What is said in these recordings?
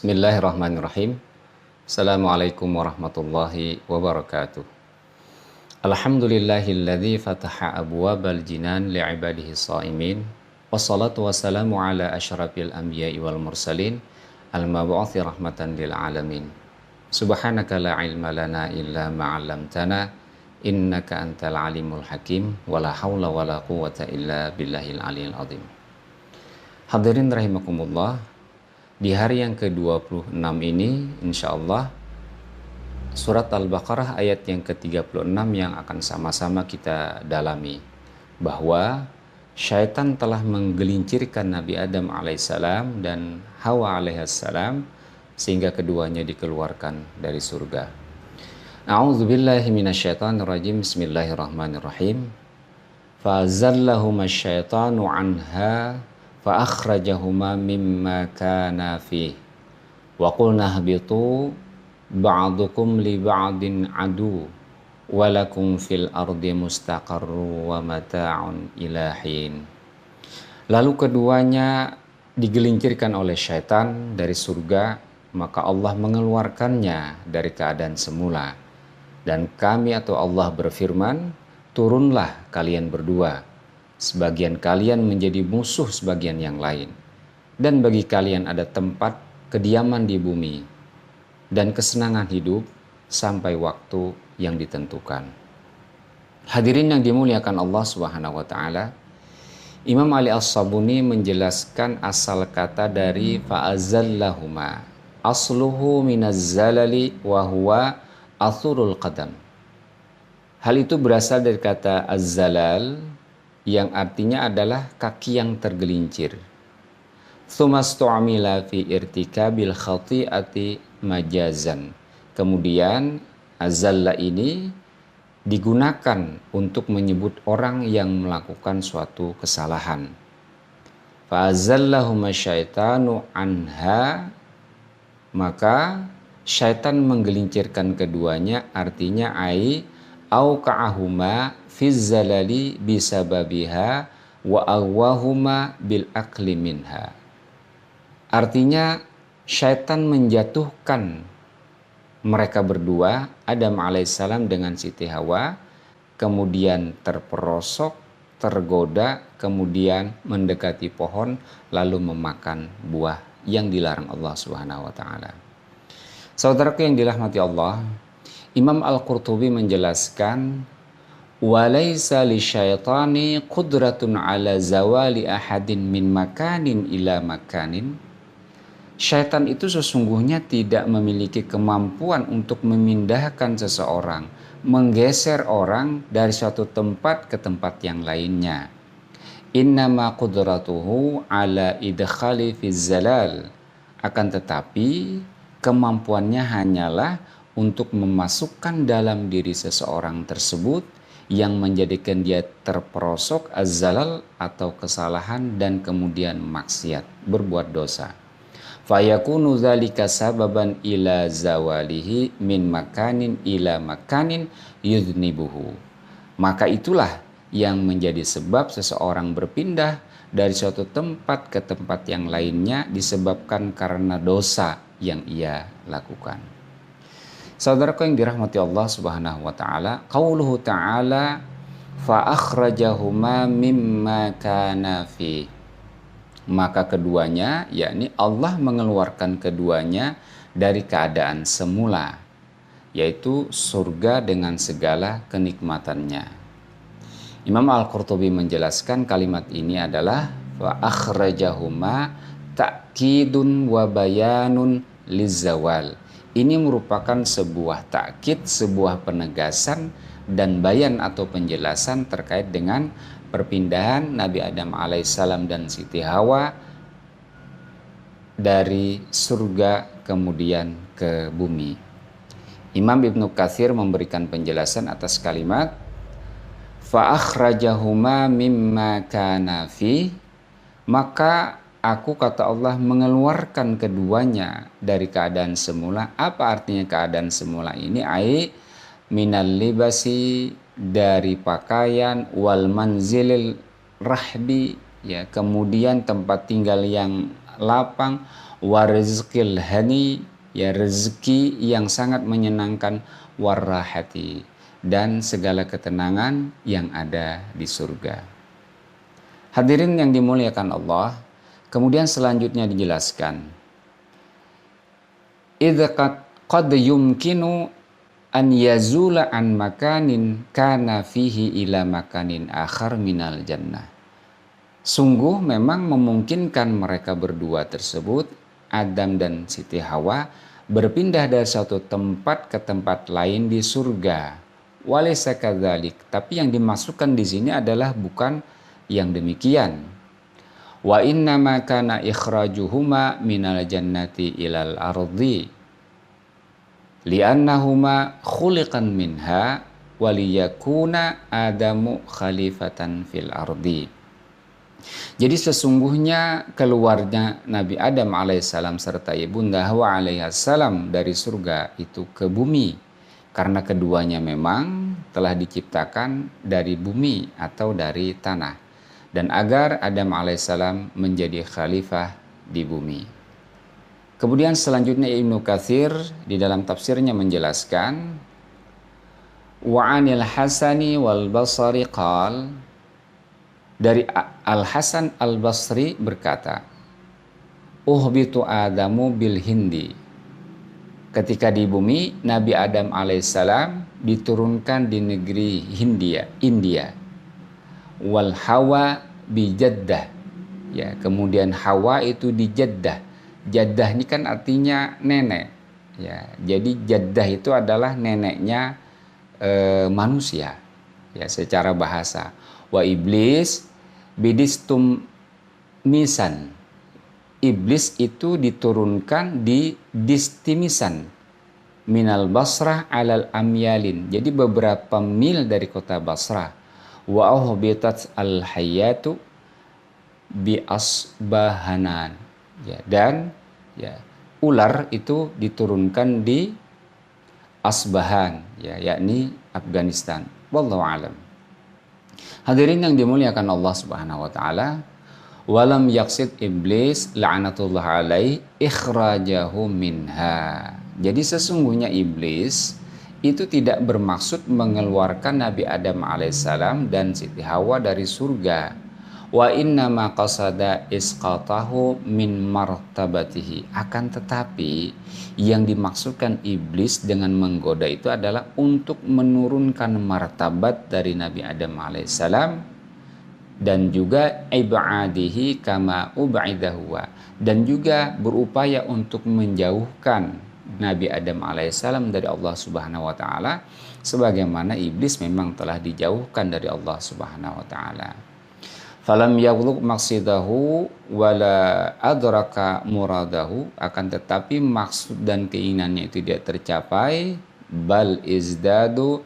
Bismillahirrahmanirrahim. Assalamualaikum warahmatullahi wabarakatuh. Alhamdulillahilladzi fataha abwabal jinan li'ibadihi sha'imin. Wassalatu wassalamu ala asyrafil anbiya'i wal mursalin al-mab'uthi rahmatan lil alamin. Subhanaka la ilma lana illa ma 'allamtana innaka antal alimul hakim wala haula wala quwwata illa billahil aliyil azim. Hadirin rahimakumullah. Di hari yang ke-26 ini, insya Allah, surat Al-Baqarah ayat yang ke-36 yang akan sama-sama kita dalami. Bahwa syaitan telah menggelincirkan Nabi Adam alaihissalam dan Hawa alaihissalam sehingga keduanya dikeluarkan dari surga. A'udzubillahi minasyaitonirrajim. Bismillahirrahmanirrahim. Fa'azallahuma syaitanu anha فأخرجهما مما كان فيه وقلنا اهبطوا بعضكم لبعض عدو ولكم في الأرض مستقر ومتاع إلى حين. Lalu keduanya digelincirkan oleh syaitan dari surga, maka Allah mengeluarkannya dari keadaan semula. Dan kami atau Allah berfirman, turunlah kalian berdua. Sebagian kalian menjadi musuh sebagian yang lain. Dan bagi kalian ada tempat kediaman di bumi dan kesenangan hidup sampai waktu yang ditentukan. Hadirin yang dimuliakan Allah Subhanahu wa taala, Imam Ali As-Sabuni menjelaskan asal kata dari fa'azallahuma. Asluhu minaz zalali wa huwa athurul qadam. Hal itu berasal dari kata az-zalal yang artinya adalah kaki yang tergelincir. Tsumastu'amila fi irtikabil khati'ati majazan. Kemudian azalla ini digunakan untuk menyebut orang yang melakukan suatu kesalahan. Fa'azallahuma syaitanu anha, maka syaitan menggelincirkan keduanya, artinya auqa'ahuma fiz zalali bisababiha wa awwahuma bil akli minha. Artinya syaitan menjatuhkan mereka berdua, Adam alaihissalam dengan Siti Hawa, kemudian terperosok, tergoda, kemudian mendekati pohon lalu memakan buah yang dilarang Allah Subhanahu wa taala. Saudaraku yang dirahmati Allah, Imam Al-Qurtubi menjelaskan, walaysa lisyaitani qudratun ala zawali ahadin min makanin ila makanin. Syaitan itu sesungguhnya tidak memiliki kemampuan untuk memindahkan seseorang, menggeser orang dari suatu tempat ke tempat yang lainnya. Innama qudratuhu ala idkhali fiz zalal. Akan tetapi kemampuannya hanyalah untuk memasukkan dalam diri seseorang tersebut yang menjadikan dia terperosok az-zalal atau kesalahan dan kemudian maksiat, berbuat dosa. Fayakunu dzalika sababan ila zawalihi min makanin ila makanin yudnibuhu. Maka itulah yang menjadi sebab seseorang berpindah dari suatu tempat ke tempat yang lainnya disebabkan karena dosa yang ia lakukan. Saudaraku yang dirahmati Allah Subhanahu wa taala, qauluhu ta'ala fa akhrajahuma mimma kana fi. Maka keduanya, yakni Allah mengeluarkan keduanya dari keadaan semula, yaitu surga dengan segala kenikmatannya. Imam Al-Qurtubi menjelaskan kalimat ini adalah fa akhrajahuma ta'kidun wa bayanun lizawal. Ini merupakan sebuah takkid, sebuah penegasan dan bayan atau penjelasan terkait dengan perpindahan Nabi Adam alaihissalam dan Siti Hawa dari surga kemudian ke bumi. Imam Ibnu Katsir memberikan penjelasan atas kalimat fa akhrajahuma mimma kana fi, maka aku, kata Allah, mengeluarkan keduanya dari keadaan semula. Apa artinya keadaan semula ini? Minal libasi, dari pakaian, wal manzilil rahbi, ya, kemudian tempat tinggal yang lapang, wa rizqil hani, ya rezeki yang sangat menyenangkan, warahati, dan segala ketenangan yang ada di surga. Hadirin yang dimuliakan Allah, kemudian selanjutnya dijelaskan, idza qad yumkinu an yazula an makanin kana fihi ila makanin akhar minal jannah. Sungguh memang memungkinkan mereka berdua tersebut, Adam dan Siti Hawa, berpindah dari satu tempat ke tempat lain di surga. Walaysa kadzalik, tapi yang dimasukkan di sini adalah bukan yang demikian. Wa inna ma kana ikhrajuhuma minal jannati ilal ardi li'annahuma khuliqan minha waliyakuna adamu khalifatan fil ardi. Jadi sesungguhnya keluarnya Nabi Adam alaihissalam serta ibunda Hawa alaihissalam dari surga itu ke bumi, karena keduanya memang telah diciptakan dari bumi atau dari tanah, dan agar Adam alaihissalam menjadi khalifah di bumi. Kemudian selanjutnya Ibnu Katsir di dalam tafsirnya menjelaskan, wa 'anil Hasani wal Basri qal, dari Al-Hasan Al-Basri berkata, uhbitu Adamu bil Hindi. Ketika di bumi, Nabi Adam alaihissalam diturunkan di negeri India. Wal Hawa bi Jeddah. Ya, kemudian Hawa itu di Jeddah. Jeddah ini kan artinya nenek. Ya, jadi Jeddah itu adalah neneknya manusia. Ya, secara bahasa. Wa iblis bidistum misan. Iblis itu diturunkan di Distimisan minal Basrah alal amyalin, jadi beberapa mil dari kota Basrah. Wa uhbitat al hayatu bi asbahanan, ya, dan ya ular itu diturunkan di Asbahan, ya, yakni Afghanistan. Wallahu alam. Hadirin yang dimuliakan Allah Subhanahu wa taala, walam yaqsid iblis la'natullah alaih ikhrajahu minha. Jadi sesungguhnya iblis itu tidak bermaksud mengeluarkan Nabi Adam alaihissalam dan Siti Hawa dari surga. Wa inna ma qasada isqatahu min martabatihi. Akan tetapi yang dimaksudkan iblis dengan menggoda itu adalah untuk menurunkan martabat dari Nabi Adam alaihissalam, dan juga ibadihi kama ubaidahu, dan juga berupaya untuk menjauhkan Nabi Adam alaihissalam dari Allah Subhanahu wa taala, sebagaimana iblis memang telah dijauhkan dari Allah Subhanahu wa taala. Falam yaghluq maqsidahu wala adraka muradahu, akan tetapi maksud dan keinginannya itu tidak tercapai, bal izdadu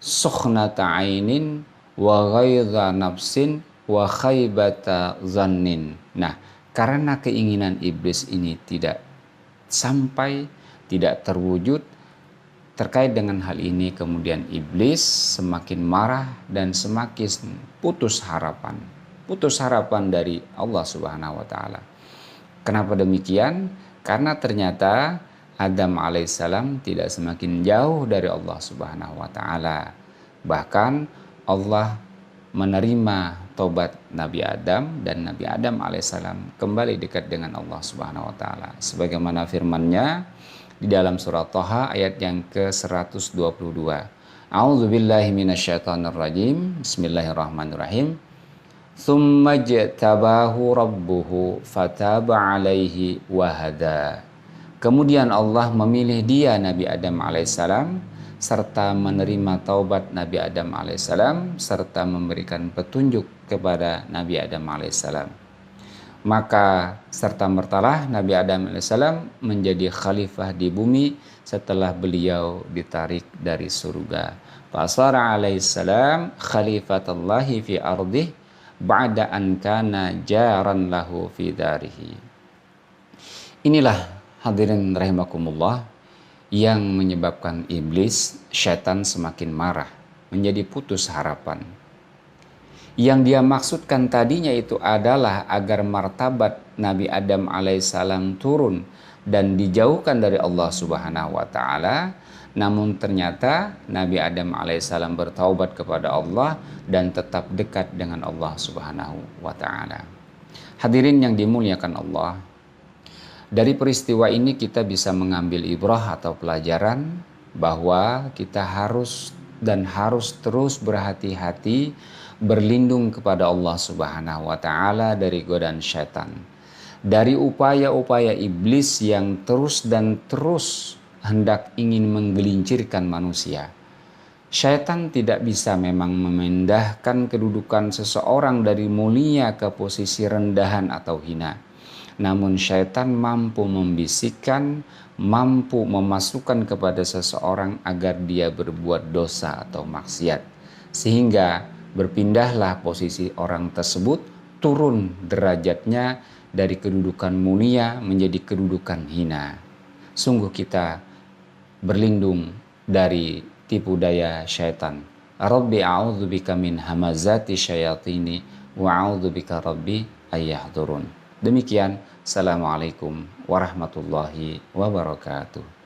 sukhnata ainin wa ghaidha nafsin wa khaybata zannin. Nah, karena keinginan iblis ini tidak sampai, tidak terwujud, terkait dengan hal ini kemudian iblis semakin marah dan semakin putus harapan dari Allah Subhanahu wa taala. Kenapa demikian? Karena ternyata Adam alaihissalam tidak semakin jauh dari Allah Subhanahu wa taala. Bahkan Allah menerima taubat Nabi Adam, dan Nabi Adam alaihissalam kembali dekat dengan Allah Subhanahu wa taala. Sebagaimana firman-Nya di dalam surah Thaha ayat yang ke-122. A'udzubillahi minasyaitonirrajim. Bismillahirrahmanirrahim. Tsumma jtabahu rabbuhu fataba alaihi wahada. Kemudian Allah memilih dia Nabi Adam alaihissalam serta menerima taubat Nabi Adam alaihissalam serta memberikan petunjuk kepada Nabi Adam alaihissalam. Maka serta mertalah Nabi Adam alaihissalam menjadi khalifah di bumi setelah beliau ditarik dari surga. Fasara alaihissalam khalifatallahi fi ardih ba'da an kana jaran lahu fi darihi. Inilah hadirin rahimakumullah yang menyebabkan iblis, syaitan semakin marah, menjadi putus harapan. Yang dia maksudkan tadinya itu adalah agar martabat Nabi Adam alaihissalam turun dan dijauhkan dari Allah Subhanahu wa taala. Namun ternyata Nabi Adam alaihissalam bertaubat kepada Allah dan tetap dekat dengan Allah Subhanahu wa taala. Hadirin yang dimuliakan Allah, dari peristiwa ini kita bisa mengambil ibrah atau pelajaran bahwa kita harus terus berhati-hati berlindung kepada Allah Subhanahu wa taala dari godaan syaitan, dari upaya-upaya iblis yang terus dan terus hendak ingin menggelincirkan manusia. Syaitan tidak bisa memang memindahkan kedudukan seseorang dari mulia ke posisi rendahan atau hina. Namun syaitan mampu membisikkan, mampu memasukkan kepada seseorang agar dia berbuat dosa atau maksiat. Sehingga berpindahlah posisi orang tersebut, turun derajatnya dari kedudukan mulia menjadi kedudukan hina. Sungguh kita berlindung dari tipu daya syaitan. Rabbi a'udzubika min hamazati syayatini wa a'udzubika rabbi ayyahdurun. Demikian, assalamualaikum warahmatullahi wabarakatuh.